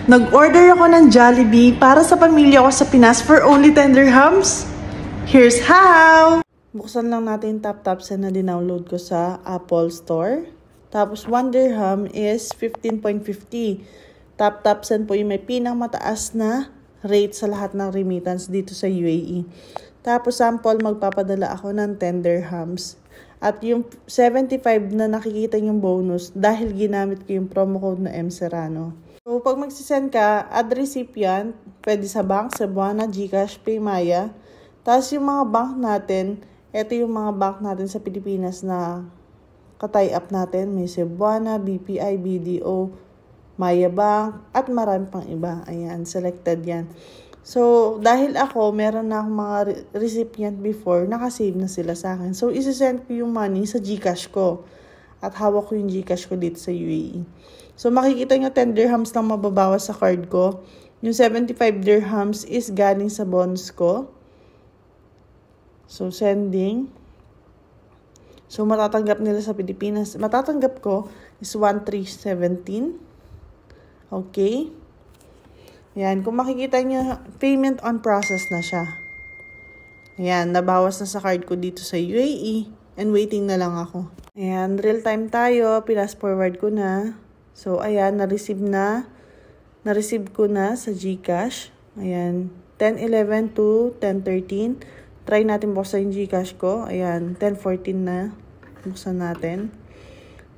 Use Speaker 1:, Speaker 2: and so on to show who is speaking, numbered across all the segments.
Speaker 1: Nag-order ako ng Jollibee para sa pamilya ko sa Pinas for only 10 dirhams. Here's how! Buksan lang natin TapTapSend na dinownload ko sa Apple Store. Tapos 1 dirham is 15.50. TapTapSend po yung may pinakmataas na rate sa lahat ng remittance dito sa UAE. Tapos sample, magpapadala ako ng 10 dirhams. At yung 75 na nakikita yung bonus dahil ginamit ko yung promo code na M Serrano. So, pag magsisend ka, add recipient, pwede sa bank, Cebuana, GCash, Paymaya. Tapos yung mga bank natin, ito yung mga bank natin sa Pilipinas na ka-tie up natin. May Cebuana, BPI, BDO, Maya Bank, at marami pang iba. Ayan, selected yan. So, dahil ako, meron na akong mga recipient before, nakasave na sila sa akin. So, isasend ko yung money sa GCash ko. At hawak ko yung GCash ko dito sa UAE. So, makikita nyo 10 dirhams lang mababawas sa card ko. Yung 75 dirhams is galing sa bonus ko. So, sending. So, matatanggap nila sa Pilipinas. Matatanggap ko is 1,317. Okay. Ayan. Kung makikita nyo, payment on process na siya. Ayan. Nabawas na sa card ko dito sa UAE. And waiting na lang ako. Ayan. Real time tayo. Pinas forward ko na. So, ayan, na-receive ko na sa GCash. Ayan, 10:11 to 10:13. Try natin buksan yung GCash ko. Ayan, 10:14 na. Buksan natin.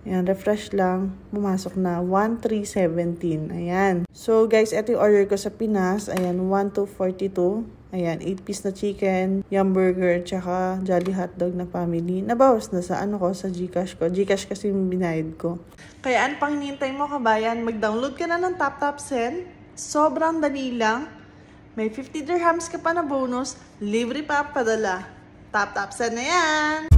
Speaker 1: Ayan, refresh lang. Pumasok na 1,317. Ayan. So, guys, ito yung order ko sa Pinas. Ayan, 1,242. Ayan, 8 piece na chicken, yum burger, tsaka jolly hotdog na family. Nabawas na sa sa GCash ko. GCash kasi yung binayad ko. Kaya ano pang hinihintay mo, kabayan? Mag-download ka na ng TapTapSend. Sobrang dali lang. May 50 dirhams ka pa na bonus. Libre pa padala. TapTapSend na yan!